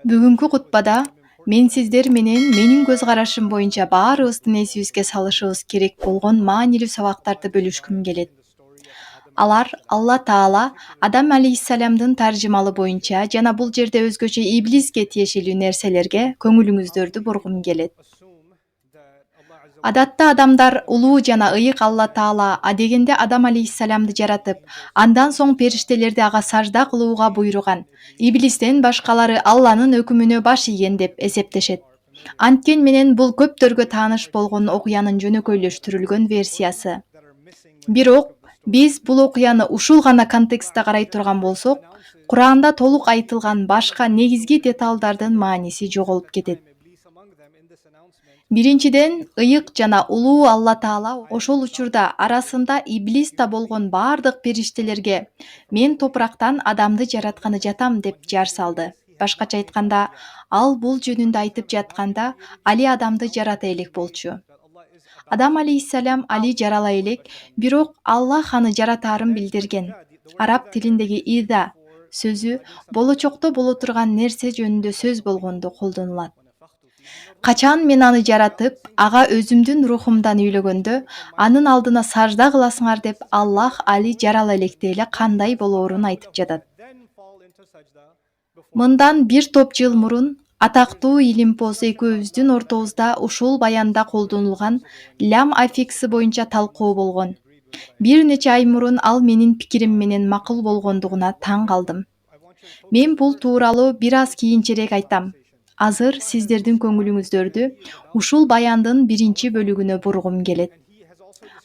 Бүгүнкү кутбада мен сиздер менен менин көз карашым боюнча баарыбыздын эсибизге салышыбыз керек болгон маанилүү сабактарды бөлүшкүм келет. Алар Алла Таала Адам алейхиссаламдын таржымалы боюнча жана бул жерде өзгөчө иблиске тиешелүү нерселерге көңүлүңүздөрдү бургум келет. Адатта адамдар улуу жана ыйык Алла Таала адегенде Адам алейхиссаламды жаратып, андан соң периштелерди ага сажда кылууга буйруган. Иблистен башкалары Алланын өкүмүнө баш ийген деп эсептешет. Анткени менен бул көптөргө тааныш болгон окуянын жөнөкөйлөштүрүлгөн версиясы. Бирок биз бул окуяны ушул гана контекстте карай турган болсок, Куранда толук айтылган башка негизги деталдардын мааниси жоголуп кетет. Биринчиден, ыйык жана улуу Алла Таала ошол учурда арасында иблис да болгон бардык периштелерге «Мен топурактан адамды жаратканы жатам» деп жар салды. Башкача айтканда, ал бул жөнүндө айтып жатканда, Али адамды жарата элек болчу. Адам алейхиссалам Али жарала элек, бирок Аллах аны жаратаарын билдирген. Араб тилиндеги «ида» сөзү болочокто боло турган нерсе жөнүндө сөз болгондо колдонулат. Качан мен аны жаратып, ага өзүмдүн рухумдан үйлөгөндө, анын алдына сажда кыласыңар деп Аллах Али жарала электе эле кандай болоорун айтып жатат. Мындан бир топ жыл мурун атактуу илимпоз экөөбүздүн ортобузда ушул баянда колдонулган лям аффикси боюнча талкуу болгон. Бир нече ай мурун ал менин пикирим менен макул болгондугуна таң калдым. Мен бул тууралуу бир аз кийинчерээк айтам. Азыр сиздердин көңүлүңүздөрдү ушул баяндын биринчи бөлүгүнө бургум келет.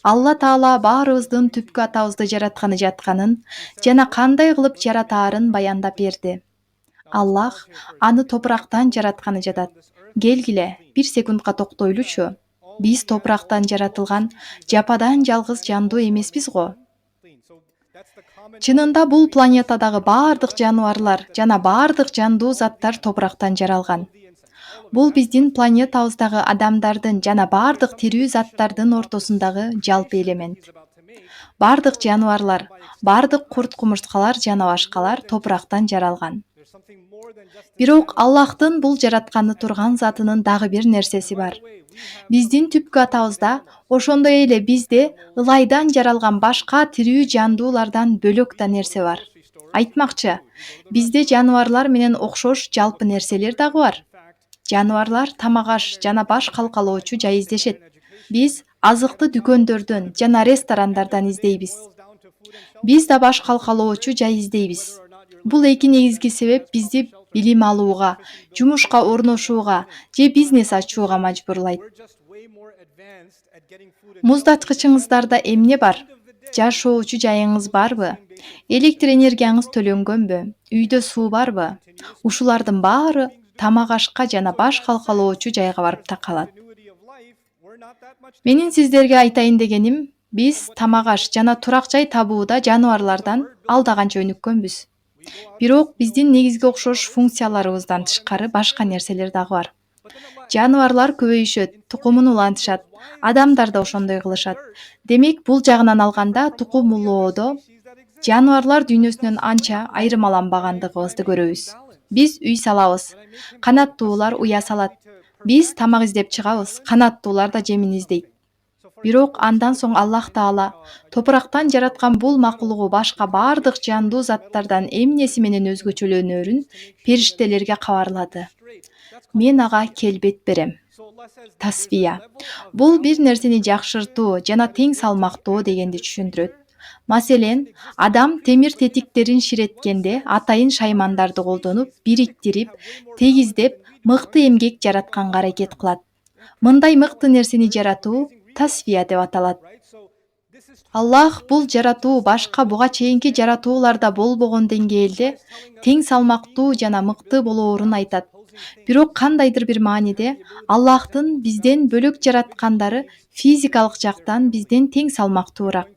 Алла Таала баарыбыздын түпкү атабызды жаратканы жатканын жана кандай кылып жаратаарын баяндап берди. Аллах аны топурактан жаратканы жатат. Келгиле, бир секундка токтойлучу. Биз топурактан жаратылган жападан жалгыз жандуу эмеспиз го. Чынында бул планетадагы бардык жаныбарлар жана бардык жандуу заттар топурактан жаралган. Бул биздин планетабыздагы адамдардын жана бардык тирүү заттардын ортосундагы жалпы элемент. Бардык жаныбарлар, бардык курт-кумурскалар жана башкалар топурактан жаралган. Бирок Аллахтын бул жаратканы турган затынын дагы бир нерсеси бар. Биздин түпкү атабызда, ошондой эле бизде ылайдан жаралган башка тирүү жандуулардан бөлөк да нерсе бар. Айтмакчы, бизде жаныбарлар менен окшош жалпы нерселер дагы бар. Жаныбарлар тамак аш жана баш калкалоочу жай издешет. Биз азыкты дүкөндөрдөн жана ресторандардан издейбиз. Биз да баш калкалоочу жай издейбиз. Бул эки негизги себеп бизди билим алууга, жумушка орношууга же бизнес ачууга мажбурлайт. Муздаткычыңыздарда эмне бар? Жашоочу жайыңыз барбы? Электр энергияңыз төлөнгөнбү? Үйдө суу барбы? Ушулардын баары тамак ашка жана баш калкалоочу жайга барып такалат. Менин сиздерге айтайын дегеним, биз тамак аш жана турак жай табууда жаныбарлардан алда канча өнүккөнбүз. Бирок биздин негизги окшош функцияларыбыздан тышкары башка нерселер дагы бар. Жаныбарлар көбөйүшөт, тукумун улантышат, адамдар да ошондой кылышат. Демек, бул жагынан алганда тукум улоодо жаныбарлар дүйнөсүнөн анча айырмаланбагандыгыбызды көрөбүз. Биз үй салабыз, канаттуулар уя салат. Биз тамак издеп чыгабыз, канаттуулар да жемин издейт. Бирок андан соң Аллах Таала топурактан жараткан бул макулугу башка бардык жандуу заттардан эмнеси менен өзгөчөлөнөрүн периштелерге кабарлады. Мен ага келбет берем. Тасвия. Бул бир нерсени жакшыртуу жана тең салмактоо дегенди түшүндүрөт. Маселен, адам темир тетиктерин ширеткенде атайын шаймандарды колдонуп, бириктирип, тегиздеп, мыкты эмгек жаратканга аракет кылат. Мындай мыкты нерсени жаратуу тасвия деп аталат. Аллах бул жаратуу башка буга чейинки жаратууларда болбогон деңгээлде тең салмактуу жана мыкты болоорун айтат. Бирок кандайдыр бир мааниде Аллахтын бизден бөлөк жараткандары физикалык жактан бизден тең салмактуураак.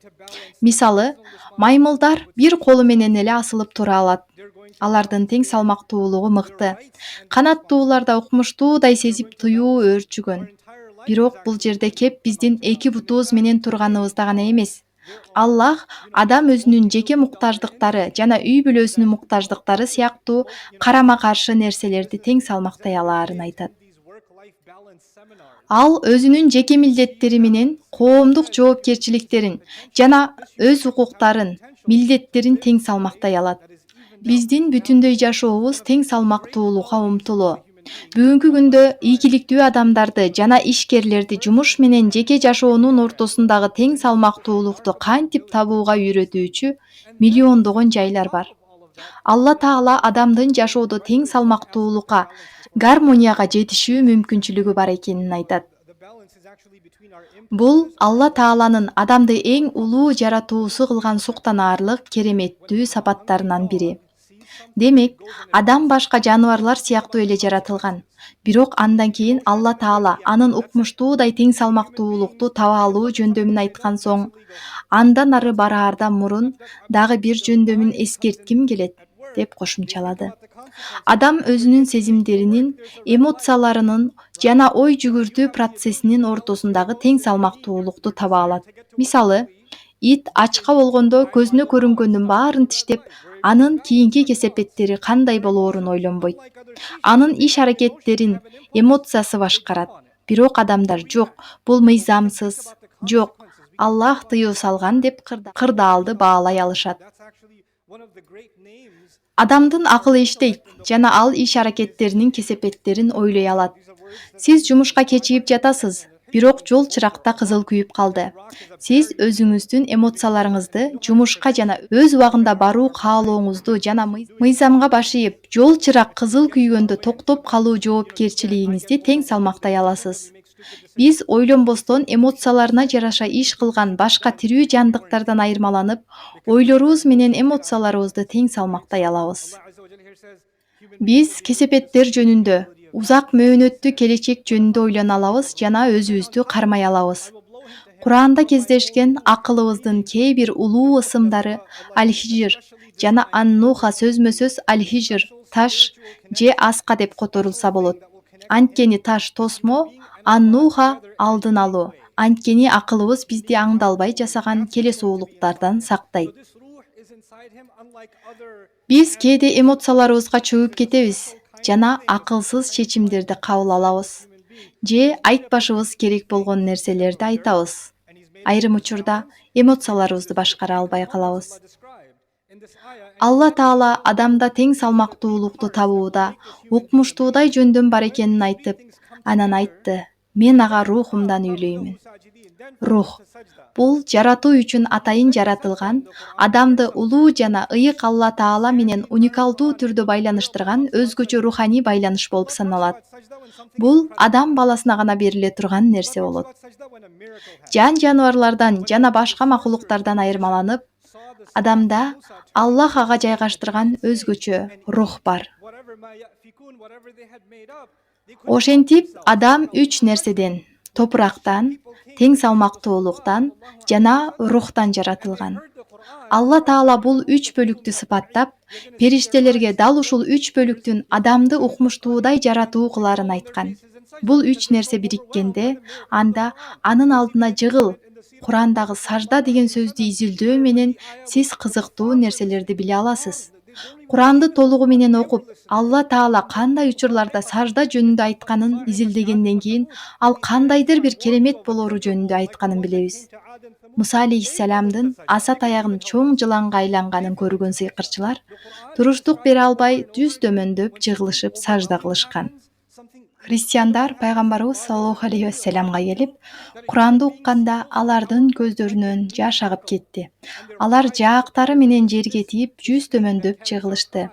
Мисалы, маймылдар бир колу менен эле асылып тура алат. Алардын тең салмактуулугу мыкты. Канаттуулар да укмуштуудай сезип туюу өөрчүгөн. Бирок бул жерде кеп биздин эки бутубуз менен турганыбызда гана эмес. Аллах адам өзүнүн жеке муктаждыктары жана үй бүлөсүнүн муктаждыктары сыяктуу карама каршы нерселерди тең салмактай алаарын айтат. Ал өзүнүн жеке милдеттери менен коомдук жоопкерчиликтерин жана өз укуктарын, милдеттерин тең салмактай алат. Биздин бүтүндөй жашообуз тең салмактуулукка умтулуу. Бүгүнкү күндө ийгиликтүү адамдарды жана ишкерлерди жумуш менен жеке жашоонун ортосундагы тең салмактуулукту кантип табууга үйрөтүүчү миллиондогон жайлар бар. Алла Таала адамдын жашоодо тең салмактуулукка, гармонияга жетишүү мүмкүнчүлүгү бар экенин айтат. Бул Алла Тааланын адамды эң улуу жаратуусу кылган суктанаарлык кереметтүү сапаттарынан бири. Демек, адам башка жаныбарлар сыяктуу эле жаратылган. Бирок андан кийин Алла Таала анын укмуштуудай тең салмактуулукту таба алуу жөндөмүн айткан соң, андан ары бараардан мурун дагы бир жөндөмүн эскертким келет, деп кошумчалады. Адам өзүнүн сезимдеринин, эмоцияларынын жана ой жүгүртүү процессинин ортосундагы тең салмактуулукту таба алат. Мисалы, ит ачка болгондо көзүнө көрүнгөндүн баарын тиштеп, анын кийинки кесепеттери кандай болоорун ойлонбойт. Анын иш-аракеттерин эмоциясы башкарат. Бирок адамдар жок, бул мыйзамсыз, жок, Аллах тыюу салган деп кырдаалды баалай алышат. Адамдын акылы иштейт жана ал иш-аракеттеринин кесепеттерин ойлой алат. Сиз жумушка кечигип жатасыз, бирок жол чыракта кызыл күйүп калды. Сиз өзүңүздүн эмоцияларыңызды жумушка жана өз убагында баруу каалооңузду жана мыйзамга баш ийип, жол чырак кызыл күйгөндө токтоп калуу жоопкерчилигиңизди тең салмактай аласыз. Биз ойлонбостон эмоцияларына жараша иш кылган башка тирүү жандыктардан айырмаланып, ойлорубуз менен эмоцияларыбызды тең салмактай алабыз. Биз кесепеттер жөнүндө, узак мөөнөттүү келечек жөнүндө ойлоно алабыз жана өзүбүздү кармай алабыз. Куранда кездешкен акылыбыздын кээ бир улуу ысымдары Аль-Хижр жана Ан-Нуха сөзмө сөз Аль-Хижр, таш же аска деп которулса болот. Анткени таш тосмо, Ан-Нуха алдын алуу. Анткени акылыбыз бизди аңдалбай жасаган келесоолуктардан сактайт. Биз кээде эмоцияларыбызга чөгүп кетебиз жана акылсыз чечимдерди кабыл алабыз. Же айтпашыбыз керек болгон нерселерди айтабыз. Айрым учурда эмоцияларыбызды башкара албай калабыз. Алла Таала адамда тең салмактуулукту табууда укмуштуудай жөндөм бар экенин айтып, анан айтты: "Мен ага рухумдан үйлөймүн". Рух — бул жаратуу үчүн атайын жаратылган, адамды улуу жана ыйык Алла Таала менен уникалдуу түрдө байланыштырган өзгөчө руханий байланыш болуп саналат. Бул адам баласына гана бериле турган нерсе болот. Жан жаныбарлардан жана башка макулуктардан айырмаланып, адамда Аллах ага жайгаштырган өзгөчө рух бар. Ошентип, адам үч нерседен — топурактан, тең салмактуулуктан жана рухтан жаратылган. Алла Таала бул үч бөлүктү сыпаттап, периштелерге дал ушул үч бөлүктүн адамды укмуштуудай жаратуу кылаарын айткан. Бул үч нерсе бириккенде, анда анын алдына жыгыл, Курандагы сажда деген сөздү изилдөө менен сиз кызыктуу нерселерди биле аласыз. Куранды толугу менен окуп, Алла Таала кандай учурларда сажда жөнүндө айтканын изилдегенден кийин, ал кандайдыр бир керемет болору жөнүндө айтканын билебиз. Муса алейхиссаламдын аса таягын чоң жыланга айланганын көргөн сыйкырчылар туруштук бере албай жүз дөмөндөп жыгылышып сажда кылышкан. Христиандар пайгамбарыбыз саллаллаху алейхи вассаламга келип, Куранды укканда алардын көздөрүнөн жаш агып кетти. Алар жаактары менен жерге тийип жүз дөмөндөп жыгылышты.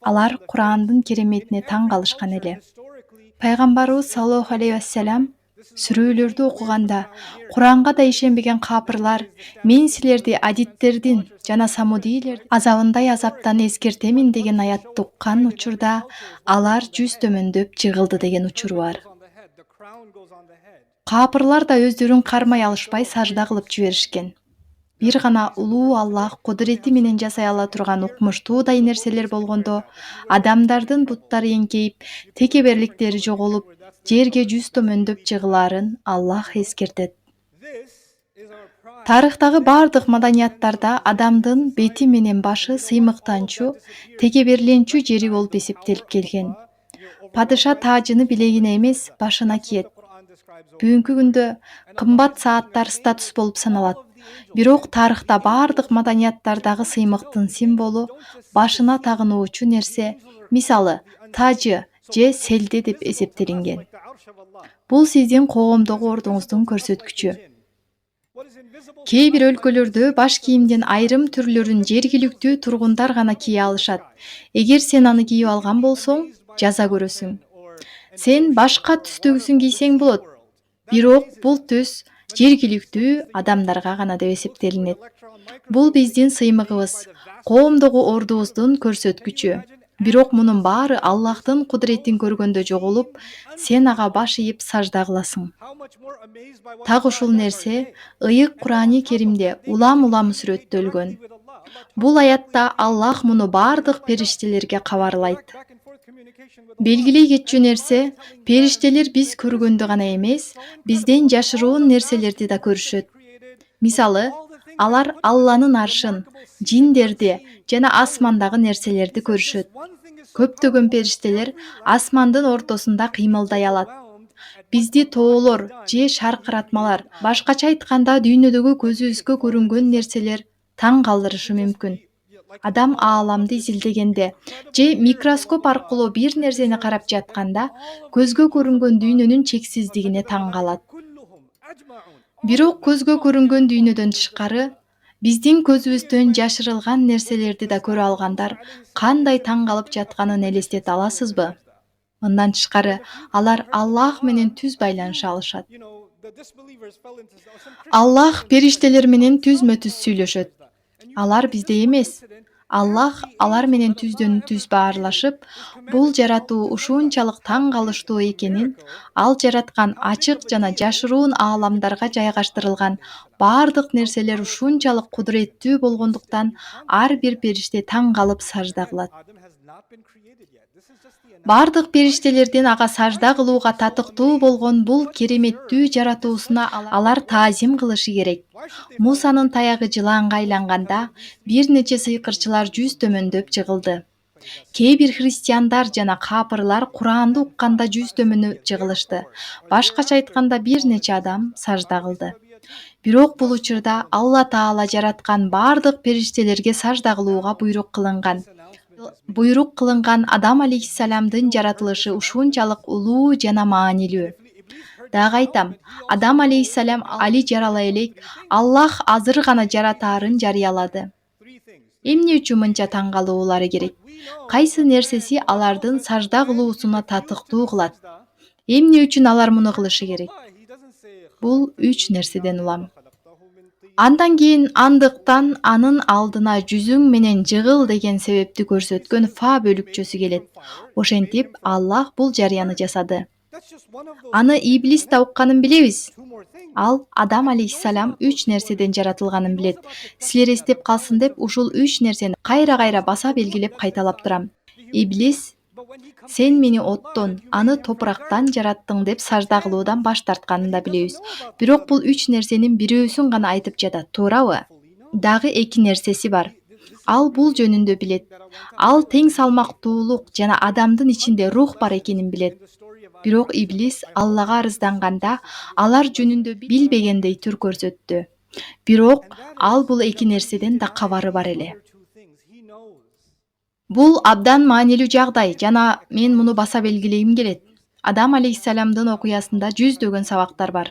Алар Курандын кереметине таң калышкан эле. Пайгамбарыбыз саллаллаху алейхи вассалам сүрөлөрдү окуганда, Куранга да ишенбеген капырлар, мен силерди адиттердин жана самудийлердин азабындай азаптан эскертемин деген аятты уккан учурда, алар жүз дөмөндөп жыгылды деген учур бар. Капырлар да өздөрүн кармай алышпай сажда кылып жиберишкен. Бир гана улуу Аллах кудурети менен жасай ала турган укмуштуудай нерселер болгондо, адамдардын буттары эңкейип, текеберликтери жоголуп, жерге жүз дөмөндөп жыгылаарын Аллах эскертет. Тарыхтагы бардык маданияттарда адамдын бети менен башы сыймыктанчу, тегеберленчү жери болуп эсептелип келген. Падыша таажыны билегине эмес, башына кийет. Бүгүнкү күндө кымбат сааттар статус болуп саналат. Бирок тарыхта бардык маданияттардагы сыймыктын символу башына тагынуучу нерсе, мисалы, тажы же селде деп эсептелинген. Бул сиздин коомдогу ордуңуздун көрсөткүчү. Кээ бир өлкөлөрдө баш кийимдин айрым түрлөрүн жергиликтүү тургундар гана кие алышат. Эгер сен аны кийип алган болсоң, жаза көрөсүң. Сен башка түстөгүсүн кийсең болот. Бирок бул түс жергиликтүү адамдарга гана деп эсептелинет. Бул биздин сыймыгыбыз, коомдогу ордубуздун көрсөткүчү. Бирок мунун баары Аллахтын кудуретин көргөндө жоголуп, сен ага баш ийип сажда кыласың. Так ушул нерсе ыйык Курани Керимде улам-улам сүрөттөлгөн. Бул аятта Аллах муну бардык периштелерге кабарлайт. Белгилей кетчү нерсе, периштелер биз көргөндү гана эмес, бизден жашыруун нерселерди да көрүшөт. Мисалы, алар Алланын аршын, жиндерди жана асмандагы нерселерди көрүшөт. Көптөгөн периштелер асмандын ортосунда кыймылдай алат. Бизди тоолор же шаркыратмалар, башкача айтканда дүйнөдөгү көзүбүзгө көрүнгөн нерселер таң калтырышы мүмкүн. Адам ааламды изилдегенде же микроскоп аркылуу бир нерсени карап жатканда көзгө көрүнгөн дүйнөнүн чексиздигине таң калат. Бирок көзгө көрүнгөн дүйнөдөн тышкары, биздин көзүбүздөн жашырылган нерселерди да көрө алгандар кандай таң калып жатканын элестете аласызбы? Мындан тышкары, алар Аллах менен түз байланыша алышат. Аллах периштелер менен түзмө түз сүйлөшөт. Алар биздей эмес. Аллах алар менен түздөн түз баарлашып, бул жаратуу ушунчалык таң калыштуу экенин, ал жараткан ачык жана жашыруун ааламдарга жайгаштырылган бардык нерселер ушунчалык кудуреттүү болгондуктан ар бир периште таң калып сажда кылат. Бардык периштелердин ага сажда кылууга татыктуу болгон бул кереметтүү жаратуусуна алар таазим кылышы керек. Мусанын таягы жылаанга айланганда, бир нече сыйкырчылар жүз төмөндөп жыгылды. Кээ бир христиандар жана капырлар Куранды укканда жүз төмөнүп жыгылышты. Башкача айтканда бир нече адам сажда кылды. Бирок бул учурда Алла Таала жараткан бардык периштелерге сажда кылууга буйрук кылынган. Буйрук кылынган Адам алейхиссаламдын жаратылышы ушунчалык улуу жана маанилүү. Дагы айтам, Адам алейхиссалам али жарала элек, Аллах азыр гана жаратаарын жарыялады. Эмне үчүн мынча таң калуулары керек? Кайсы нерсеси алардын сажда кылуусуна татыктуу кылат? Эмне үчүн алар муну кылышы керек? Бул 3 нерседен улам. Андан кийин андыктан анын алдына жүзүң менен жыгыл деген себепти көрсөткөн фа бөлүкчөсү келет. Ошентип Аллах бул жарыяны жасады. Аны иблис да укканын билебиз. Ал Адам алейхиссалам 3 нерседен жаратылганын билет. Силер эстеп калсын деп ушул 3 нерсени кайра-кайра баса белгилеп кайталап турам. Иблис сен мени оттон, аны топурактан жараттың деп сажда кылуудан баш тартканын да билебиз. Бирок бул 3 нерсенин бирөөсүн гана айтып жатат, туурабы? Дагы 2 нерсеси бар. Ал бул жөнүндө билет. Ал тең салмактуулук жана адамдын ичинде рух бар экенин билет. Бирок иблис Аллага арызданганда алар жөнүндө билбегендей түр көрсөттү. Бирок ал бул 2 нерседен да кабары бар эле. Бул абдан маанилүү жагдай жана мен муну баса белгилегим келет. Адам алейхиссаламдын окуясында жүздөгөн сабактар бар.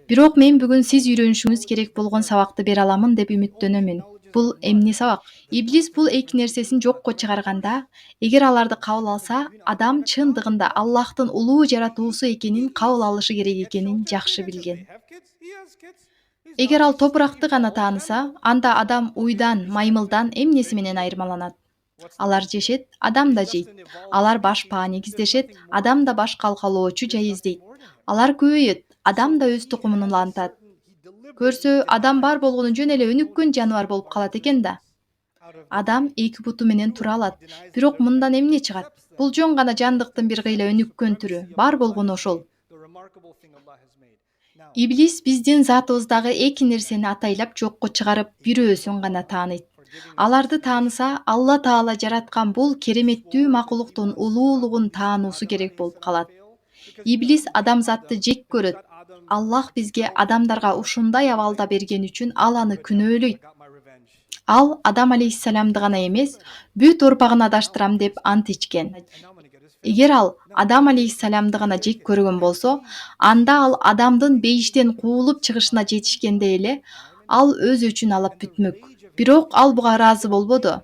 Бирок мен бүгүн сиз үйрөнүшүңүз керек болгон сабакты бере аламын деп үмүттөнөмүн. Бул эмне сабак? Иблис бул 2 нерсесин жокко чыгарганда, эгер аларды кабыл алса, адам чындыгында Аллахтын улуу жаратуусу экенин кабыл алышы керек экенин жакшы билген. Эгер ал топуракты гана тааныса, анда адам уйдан, маймылдан эмнеси менен айырмаланат? Алар жешет, адам да жейт. Алар баш паа негиздешет, адам да баш калкалоочу жай издейт. Алар көбөйөт, адам да өз тукумун улантат. Көрсө, адам бар болгону жөн эле өнүккөн жаныбар болуп калат экен да. Адам 2 буту менен тура алат. Бирок мындан эмне чыгат? Бул жөн гана жандыктын бир кыйла өнүккөн түрү, бар болгону ошол. Иблис биздин затыбыздагы эки нерсени атайлап жокко чыгарып, бирөөсүн гана тааныйт. Аларды тааныса, Алла Таала жараткан бул кереметтүү макулуктун улуулугун таануусу керек болуп калат. Иблис адамзатты жек көрөт. Аллах бизге адамдарга ушундай абалда берген үчүн ал аны күнөөлөйт. Ал Адам алейхиссаламды гана эмес, бүт урпагын адаштырам деп ант ичкен. Эгер ал Адам алейхиссаламды гана жек көргөн болсо, анда ал Адамдын бейиштен куулуп чыгышына жетишкенде эле ал өз өчүн алып бүтмөк. Бирок ал буга ыраазы болбоду.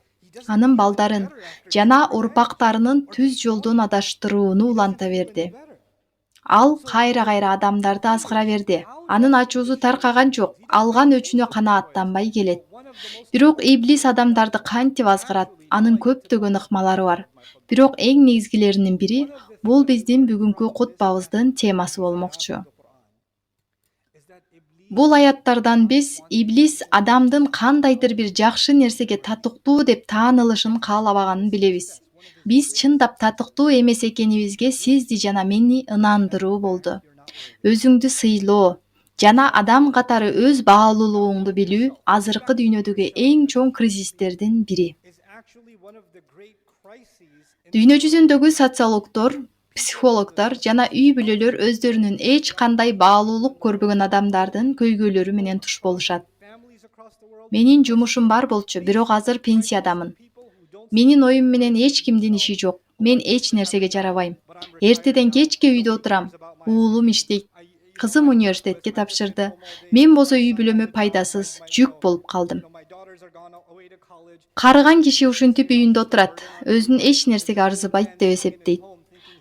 Анын балдарын жана урпактарынын түз жолдон адаштырууну уланта берди. Ал кайра адамдарды азгыра берди. Анын ачуусу таркаган жок, алган өчүнө канааттанбай келет. Бирок Иблис адамдарды кантип азгырат? Анын көптөгөн ыкмалары бар. Бирок эң негизгилеринин бири бул биздин бүгүнкү кутбабыздын темасы болмокчу. Бул аяттардан биз Иблис адамдын кандайдыр бир жакшы нерсеге татыктуу деп таанылышын каалабаганын билебиз. Биз чындап татыктуу эмес экенибизге сизди жана мени ынандыруу болду. Өзүңдү сыйлоо жана адам катары өз баалуулугуңду билүү азыркы дүйнөдөгү эң чоң кризистердин бири. Дүйнө жүзүндөгү социологдор, психологдор жана үй бүлөлөр өздөрүнүн эч кандай баалуулук көрбөгөн адамдардын көйгөйлөрү менен туш болушат. Менин жумушум бар болчу, бирок азыр пенсиядамын. Менин оюм менен эч кимдин иши жок. Мен эч нерсеге жарабайм. Эртеден кечке үйдө отурам. Уулум иштейт. Кызым университетке тапшырды. Мен болсо үй бүлөмө пайдасыз, жүк болуп калдым. Карыган киши ушинтип үйүндө отурат, өзүн эч нерсеге арзыбайт деп эсептейт.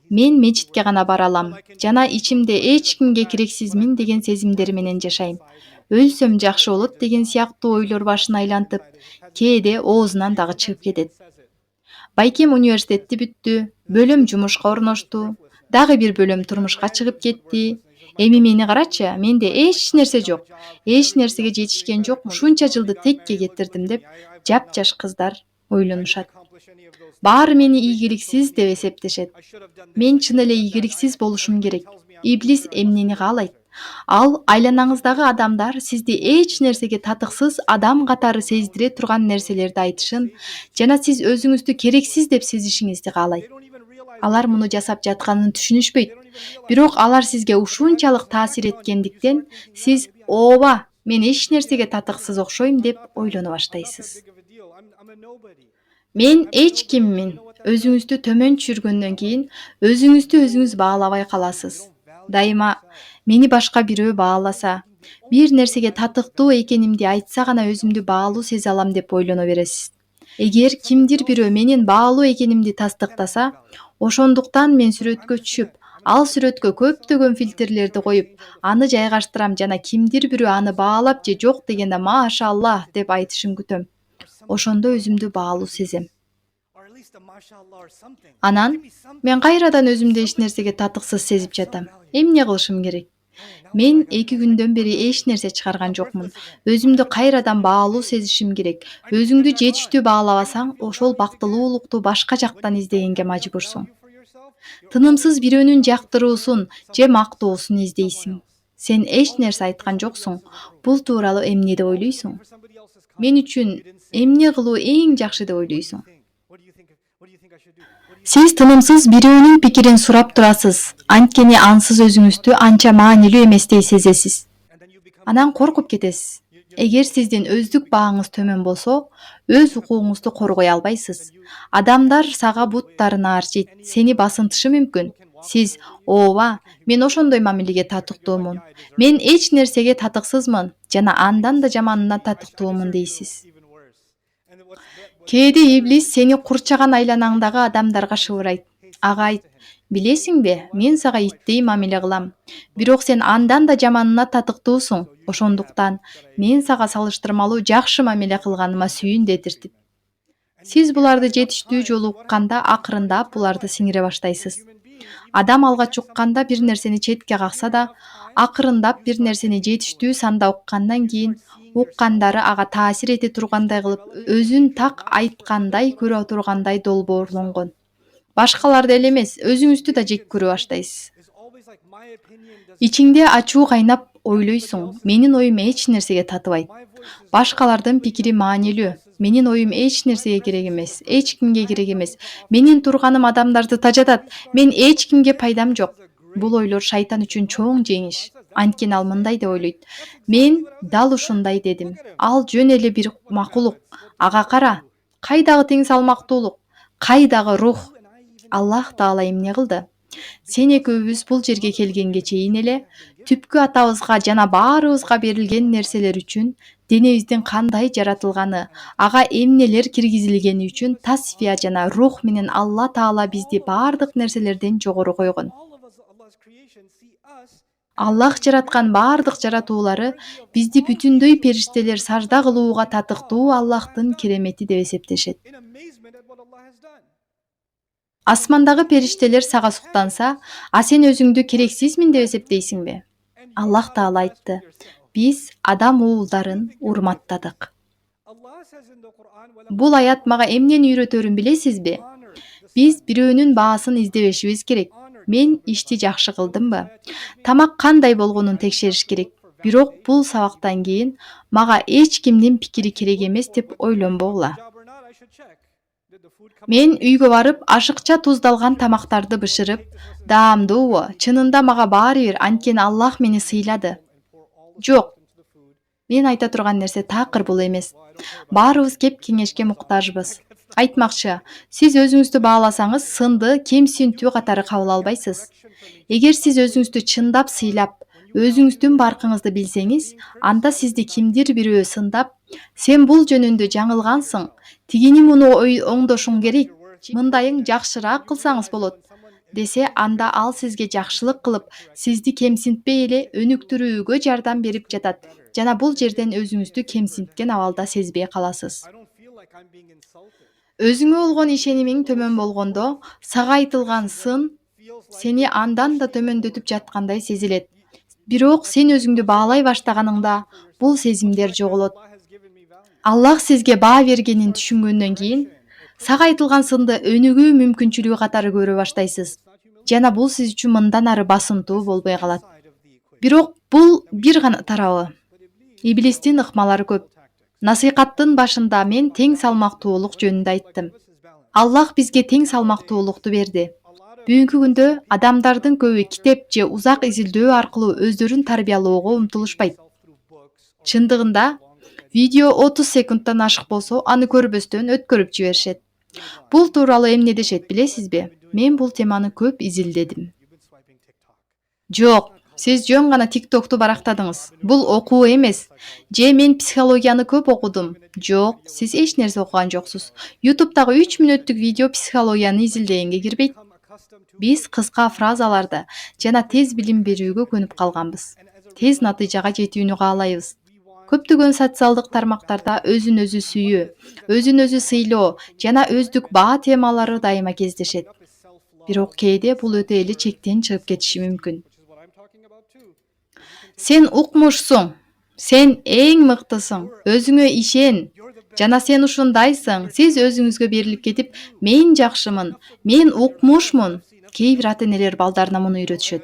Мен мечитке гана бара алам жана ичимде эч кимге керексизмин деген сезимдер менен жашайм. Өлсөм жакшы болот деген сыяктуу ойлор башын айлантып, кээде оозунан дагы чыгып кетет. Байкем университетти бүттү, бөлөм жумушка орношту, дагы бир бөлөм турмушка чыгып кетти. Эми мени карачы, менде эч нерсе жок, эч нерсеге жетишкен жок, ушунча жылды текке кетирдим деп жапжаш кыздар ойлонушат. Баары мени ийгиликсиз деп эсептешет. Мен чын эле ийгиликсиз болушум керек. Иблис эмнени каалайт? Ал айланаңыздагы адамдар сизди эч нерсеге татыксыз адам катары сездире турган нерселерди айтышын жана сиз өзүңүздү керексиз деп сезишиңизди каалайт. Алар муну жасап жатканын түшүнүшпөйт. Бирок алар сизге ушунчалык таасир эткендиктен сиз ооба, мен эч нерсеге татыксыз окшойм деп ойлоно баштайсыз. Мен эч киммин. Өзүңүздү төмөн түшүргөндөн кийин өзүңүздү өзүңүз баалабай каласыз. Дайыма мени башка бирөө бааласа, бир нерсеге татыктуу экенимди айтса гана өзүмдү баалуу сезе алам деп ойлоно бересиз. Эгер кимдир бирөө менин баалуу экенимди тастыктаса, ошондуктан мен сүрөткө түшүп, ал сүрөткө көптөгөн фильтрлерди коюп, аны жайгаштырам жана кимдир бирөө аны баалап же жок дегенде машаллах деп айтышын күтөм. Ошондо өзүмдү баалуу сезем. Анан мен кайрадан өзүмдү эч нерсеге татыксыз сезип жатам. Эмне кылышым керек? Мен 2 күндөн бери эч нерсе чыгарган жокмун. Өзүмдү кайрадан баалуу сезишим керек. Өзүңдү жетиштүү баалабасаң, ошол бактылуулукту башка жактан издегенге мажбурсуң. Тынымсыз бирөөнүн жактыруусун же мактоосун издейсиң. Сен эч нерсе айткан жоксуң. Бул тууралуу эмне деп ойлойсуң? Мен үчүн эмне кылуу эң жакшы деп ойлойсуң? Сиз тынымсыз бирөөнүн пикирин сурап турасыз. Анткени ансыз өзүңүздү анча маанилүү эместей сезесиз. Анан коркуп кетесиз. Эгер сиздин өздүк бааңыз төмөн болсо, өз укугуңузду коргой албайсыз. Адамдар сага буттарын аарчийт, сени басынтышы мүмкүн. Сиз ооба, мен ошондой мамилеге татыктуумун. Мен эч нерсеге татыксызмын жана андан да жаманына татыктуумун дейсиз. Кээде Иблис сени курчаган айланаңдагы адамдарга шыбырайт. Ага айт: "Билесиңби, мен сага иттей мамиле кылам. Бирок сен андан да жаманына татыктуусуң. Ошондуктан мен сага салыштырмалуу жакшы мамиле кылганыма сүйүн" дедиртип. Сиз буларды жетиштүү жолу укканда акырындап буларды сиңире баштайсыз. Адам алгач укканда бир нерсени четке какса да, акырындап бир нерсени жетиштүү санда уккандан кийин уккандары ага таасир эте тургандай кылып, өзүн так айткандай көрө тургандай долбоорлонгон. Башкаларды эле эмес, өзүңүздү да жек көрө баштайсыз. Ичиңде ачуу кайнап, ойлойсуң, менин оюм эч нерсеге татыбайт. Башкалардын пикири маанилүү. Менин оюм эч нерсеге керек эмес, эч кимге керек эмес. Менин турганым адамдарды тажатат. Мен эч кимге пайдам жок. Бул ойлор шайтан үчүн чоң жеңиш. Анткени ал мындай деп ойлойт. Мен дал ушундай дедим. Ал жөн эле бир макулук. Ага кара. Кайдагы тең салмактуулук? Кайдагы рух? Аллах Таала эмне кылды? Сен экөөбүз бул жерге келгенге чейин эле түпкү атабызга жана баарыбызга берилген нерселер үчүн денебиздин кандай жаратылганы, ага эмнелер киргизилгени үчүн тасфия жана рух менен Алла Таала бизди баардык нерселерден жогору койгон. Аллах жараткан баардык жаратуулары бизди бүтүндөй периштелер сажда кылууга татыктуу Аллахтын керемети деп эсептешет. Асмандагы периштелер сага суктанса, сен өзүңдү керексизмин деп эсептейсиңби? Аллах Таала айтты: биз адам уулдарын урматтадык. Бул аят мага эмнени үйрөтөрүн билесизби? Биз бирөөнүн баасын издебешибиз керек. Мен ишти жакшы кылдымбы? Тамак кандай болгонун текшериш керек. Бирок бул сабактан кийин мага эч кимдин пикири керек эмес деп ойлонбогула. Мен үйгө барып, ашыкча туздалган тамактарды бышырып, даамдуубу? Чынында мага баары бир, анткени Аллах мени сыйлады. Жок, мен айта турган нерсе такыр бул эмес. Баарыбыз кеп кеңешке муктажбыз. Айтмакчы, сиз өзүңүздү бааласаңыз, сынды кемсинтүү катары кабыл албайсыз. Эгер сиз өзүңүздү чындап сыйлап, өзүңүздүн баркыңызды билсеңиз, анда сизди кимдир бирөө сындап, сен бул жөнүндө жаңылгансың, тигини муну оңдошуң керек, мындайың жакшыраак кылсаңыз болот десе, анда ал сизге жакшылык кылып, сизди кемсинтпей эле өнүктүрүүгө жардам берип жатат жана бул жерден өзүңүздү кемсинткен абалда сезбей каласыз. Өзүңө болгон ишенимиң төмөн болгондо, сага айтылган сын сени андан да төмөндөтүп жаткандай сезилет. Бирок сен өзүңдү баалай баштаганыңда бул сезимдер жоголот. Аллах сизге баа бергенин түшүнгөндөн кийин, сага айтылган сынды өнүгүү мүмкүнчүлүгү катары көрө баштайсыз. Жана бул сиз үчүн мындан ары басымдуу болбой калат. Бирок бул бир гана тарабы. Иблистин ыкмалары көп. Насыйкаттын башында мен тең салмактуулук жөнүндө айттым. Аллах бизге тең салмактуулукту берди. Бүгүнкү күндө адамдардын көбү китеп же узак изилдөө аркылуу өздөрүн тарбиялоого умтулушпайт. Чындыгында, видео 30 секундтан ашык болсо, аны көрбөстөн өткөрүп жиберишет. Бул тууралуу эмне дешет билесизби? Мен бул теманы көп изилдедим. Жок, сиз жөн гана TikTok'ту барактадыңыз. Бул окуу эмес. Же мен психологияны көп окудум. Жок, сиз эч нерсе окуган жоксуз. YouTube'дагы 3 мүнөттүк видео психологияны изилдегенге кирбейт. Биз кыска фразаларды жана тез билим берүүгө көнүп калганбыз. Тез натыйжага жетүүнү каалайбыз. Көптөгөн социалдык тармактарда өзүн өзү сүйүү, өзүн өзү сыйлоо жана өздүк баа темалары дайыма кездешет. Бирок кээде бул өтө эле чектен чыгып кетиши мүмкүн. Сен укмушсуң, сен эң мыктысың, өзүңө ишен, жана сен ушундайсың. Сиз өзүңүзгө берилип кетип, мен жакшымын, мен укмушмун. Кээ бир ата-энелер балдарына муну үйрөтүшөт.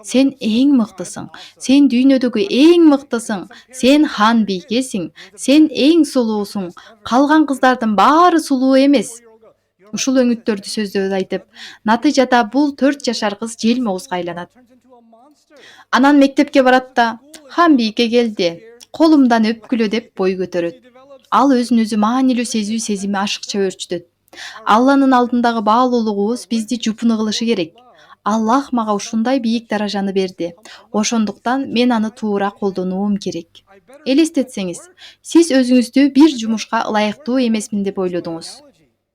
Сен эң мыктысың, сен дүйнөдөгү эң мыктысың, сен хан бийкесиң, сен эң сулуусуң, калган кыздардын баары сулуу эмес. Ушул өңүттөрдү сөздөп айтып, натыйжада бул 4 жашар кыз желмогузга айланат. Анан мектепке барат да, хан бийке келди, колумдан өпкүлө деп бой көтөрөт. Ал өзүн өзү маанилүү сезүү сезими ашыкча өөрчүтөт. Алланын алдындагы баалуулугубуз бизди жупуну кылышы керек. Аллах мага ушундай бийик даражаны берди. Ошондуктан мен аны туура колдонуум керек. Элестетсеңиз, сиз өзүңүздү бир жумушка ылайыктуу эмесмин деп ойлодуңуз.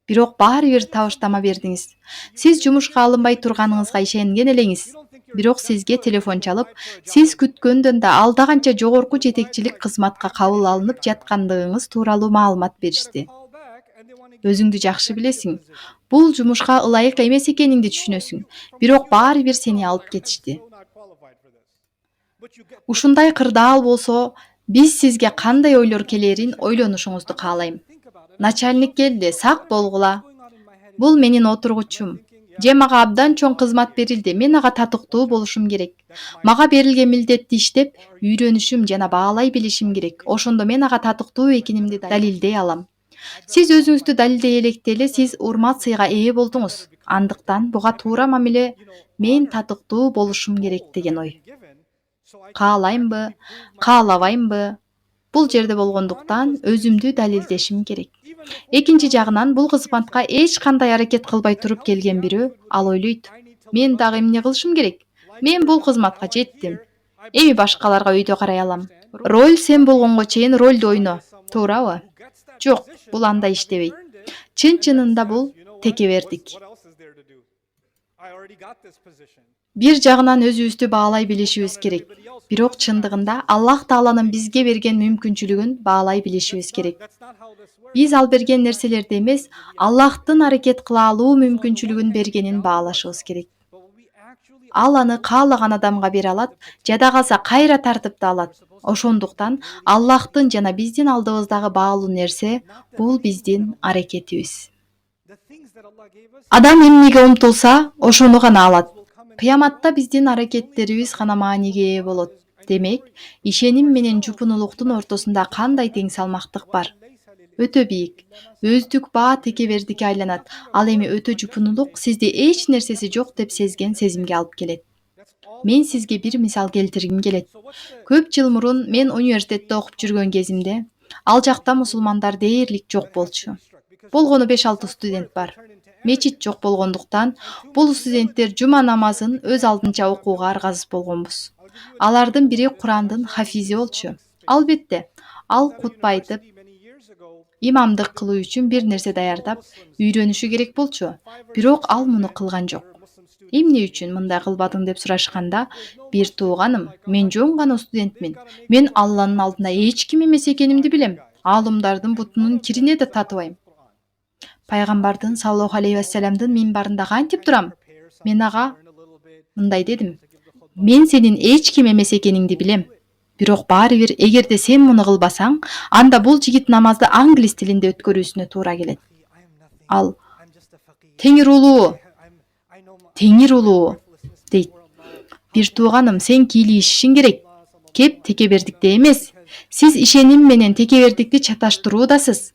Бирок баары бир табыштама бердиңиз. Сиз жумушка алынбай турганыңызга ишенген элеңиз. Бирок сизге телефон чалып, сиз күткөндөн да алда канча жогорку жетекчилик кызматка кабыл алынып жаткандыгыңыз тууралуу маалымат беришти. Өзүңдү жакшы билесиң. Бул жумушка ылайык эмес экениңди түшүнөсүң. Бирок баары бир сени алып кетишти. Ушундай кырдаал болсо, биз сизге кандай ойлор келерин ойлонушуңузду каалайм. Начальник келди, сак болгула. Бул менин отургучум. же мага абдан чоң кызмат берилди, мен ага татыктуу болушум керек. Мага берилген милдетти иштеп, үйрөнүшүм жана баалай билишим керек. Ошондо мен ага татыктуу экенимди далилдей алам. Сиз өзүңүздү далилдей электе эле сиз урмат сыйга ээ болдуңуз. Андыктан буга туура мамиле мен татыктуу болушум керек деген ой. Каалаймбы, каалабаймбы? Бул жерде болгондуктан өзүмдү далилдешим керек. Экинчи жагынан бул кызматка эч кандай аракет кылбай туруп келген бирөө ал ойлойт. Мен дагы эмне кылышым керек? Мен бул кызматка жеттим. Эми башкаларга өйдө карай алам. Роль сен болгонго чейин ролду ойно. Туурабы? Жок, бул андай иштебейт. Чын-чынында бул текебердик. Бир жагынан өзүбүздү баалай билишибиз керек. Бирок чындыгында Аллах Тааланын бизге берген мүмкүнчүлүгүн баалай билишибиз керек. Биз ал берген нерселерди эмес, Аллахтын аракет кыла алуу мүмкүнчүлүгүн бергенин баалашыбыз керек. Ал аны каалаган адамга бере алат, жада калса кайра тартып да алат. Ошондуктан Аллахтын жана биздин алдыбыздагы баалуу нерсе бул биздин аракетибиз. Адам эмнеге умтулса, ошону гана алат. Кыяматта биздин аракеттерибиз гана мааниге ээ болот. Демек, ишеним менен жупунулуктун ортосунда кандай тең салмактык бар? Өтө бийик. Өздүк баа текебердикке айланат. Ал эми өтө жупунулук сизди эч нерсеси жок деп сезген сезимге алып келет. Мен сизге бир мисал келтиргим келет. Көп жыл мурун мен университетте окуп жүргөн кезимде, ал жакта мусулмандар дээрлик жок болчу. Болгону 5-6 студент бар. Мечит жок болгондуктан, бул студенттер жума намазын өз алдынча окууга аргасыз болгонбуз. Алардын бири Курандын хафизи болчу. Албетте, ал кутба айтып, имамдык кылуу үчүн бир нерсе даярдап, үйрөнүшү керек болчу. Бирок ал муну кылган жок. Эмне үчүн мындай кылбадың деп сурашканда, бир тууганым, мен жөн гана студентмин. Мен Алланын алдында эч ким эмес экенимди билем. Аалымдардын бутунун кирине да татыбайм. Пайгамбардын саллаллаху алейхи вассаламдын минбарында кантип турам? Мен ага мындай дедим. Мен сенин эч ким эмес экениңди билем. Бирок баары бир эгерде сен муну кылбасаң, анда бул жигит намазды англис тилинде өткөрүүсүнө туура келет. Ал Теңир улуу, Теңир улуу дейт. Бир тууганым, сен кийлигишишиң керек. Кеп текебердикте эмес. Сиз ишеним менен текебердикти чаташтыруудасыз.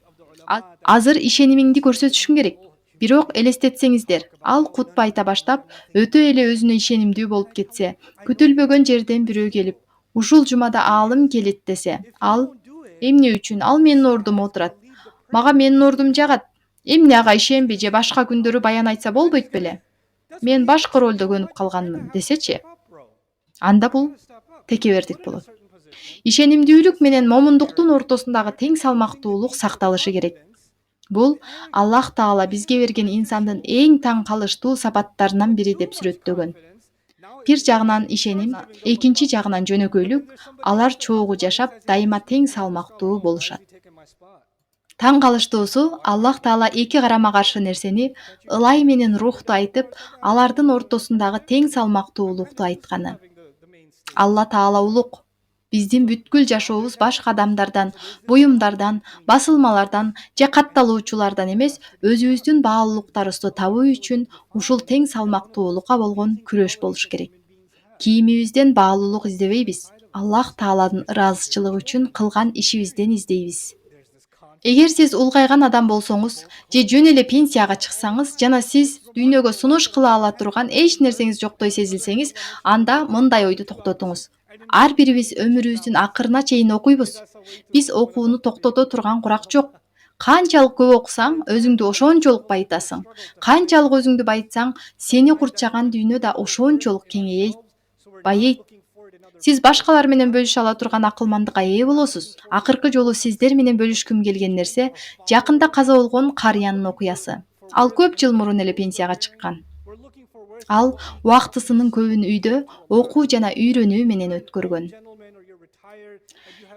Азыр ишенимиңди көрсөтүшүң керек. Бирок элестетсеңиздер, ал кутба айта баштап, өтө эле өзүнө ишенимдүү болуп кетсе, күтүлбөгөн жерден бирөө келип, ушул жумада аалым келет десе, ал эмне үчүн ал менин ордума отурат? Мага менин ордум жагат. Эмне ага ишенби же башка күндөрү баян айтса болбойт беле? Мен башка ролдо көнүп калганмын десечи. Анда бул текебердик болот. Ишенимдүүлүк менен момундуктун ортосундагы тең салмактуулук сакталышы керек. Бул Аллах Таала бизге берген инсандын эң таң калыштуу сапаттарынан бири деп сүрөттөгөн. Бир жагынан ишеним, экинчи жагынан жөнөкөйлүк, алар чогуу жашап, дайыма тең салмактуу болушат. Таң калыштуусу, Аллах Таала эки карама каршы нерсени ылай менен рухту айтып, алардын ортосундагы тең салмактуулукту айтканы. Алла Таала улук. Биздин бүткүл жашообуз башка адамдардан, буюмдардан, басылмалардан же катталуучулардан эмес, өзүбүздүн баалуулуктарыбызды табуу үчүн ушул тең салмактуулукка болгон күрөш болуш керек. Кийимибизден баалуулук издебейбиз. Аллах Тааланын ыраазычылыгы үчүн кылган ишибизден издейбиз. Эгер сиз улгайган адам болсоңуз, же жөн эле пенсияга чыксаңыз жана сиз дүйнөгө сунуш кыла ала турган эч нерсеңиз жоктой сезилсеңиз, анда мындай ойду токтотуңуз. Ар бирибиз өмүрүбүздүн акырына чейин окуйбуз. Биз окууну токтото турган курак жок. Канчалык көп окусаң, өзүңдү ошончолук байытасың. Канчалык өзүңдү байытсаң, сени курчаган дүйнө да ошончолук кеңейет, байыйт. Сиз башкалар менен бөлүшө ала турган акылмандыкка ээ болосуз. Акыркы жолу сиздер менен бөлүшкүм келген нерсе жакында каза болгон карыянын окуясы. Ал көп жыл мурун эле пенсияга чыккан. Ал убактысынын көбүн үйдө окуу жана үйрөнүү менен өткөргөн.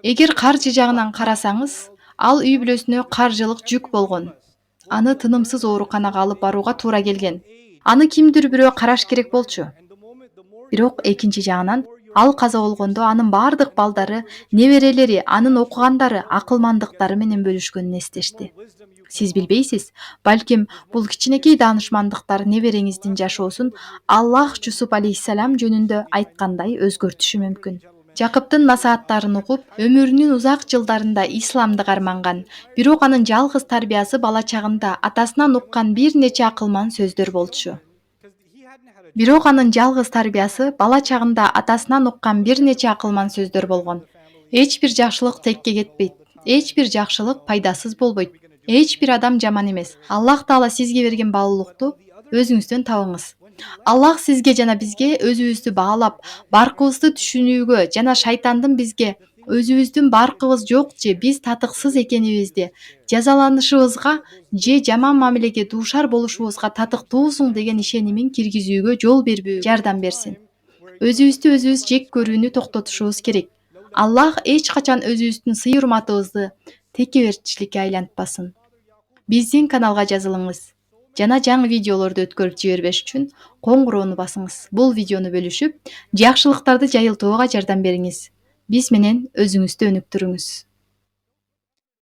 Эгер каржы жагынан карасаңыз, ал үй бүлөсүнө каржылык жүк болгон. Аны тынымсыз ооруканага алып барууга туура келген. Аны кимдир бирөө караш керек болчу. Бирок экинчи жагынан ал каза болгондо анын бардык балдары, неберелери, анын окугандары, акылмандыктары менен бөлүшкөнүн эстешти. Сиз билбейсиз, балким бул кичинекей даанышмандыктар небереңиздин жашоосун Аллах Жусуп алейхиссалам жөнүндө айткандай өзгөртүшү мүмкүн. Жакыптын насааттарын угуп, өмүрүнүн узак жылдарында исламды карманган, бирок анын жалгыз тарбиясы бала чагында атасынан уккан бир нече акылман сөздөр болчу. Бирок анын жалгыз тарбиясы бала чагында атасынан уккан бир нече акылман сөздөр болгон. Эч бир жакшылык текке кетпейт. Эч бир жакшылык пайдасыз болбойт. Эч бир адам жаман эмес. Аллах Таала сизге берген баалуулукту өзүңүздөн табыңыз. Аллах сизге жана бизге өзүбүздү баалап, баркыбызды түшүнүүгө жана шайтандын бизге өзүбүздүн баркыбыз жок же биз татыксыз экенибизди жазаланышыбызга же жаман мамилеге дуушар болушубузга татыктуусуң деген ишенимин киргизүүгө жол бербөө жардам берсин. Өзүбүздү өзүбүз жек көрүүнү токтотушубуз керек. Аллах эч качан өзүбүздүн сый-урматыбызды текеберчиликке айлантпасын. Биздин каналга жазылыңыз жана жаңы видеолорду өткөрүп жибербеш үчүн коңгуроону басыңыз. Бул видеону бөлүшүп, жакшылыктарды жайылтууга жардам бериңиз. Биз менен өзүңүздү өнүктүрүңүз.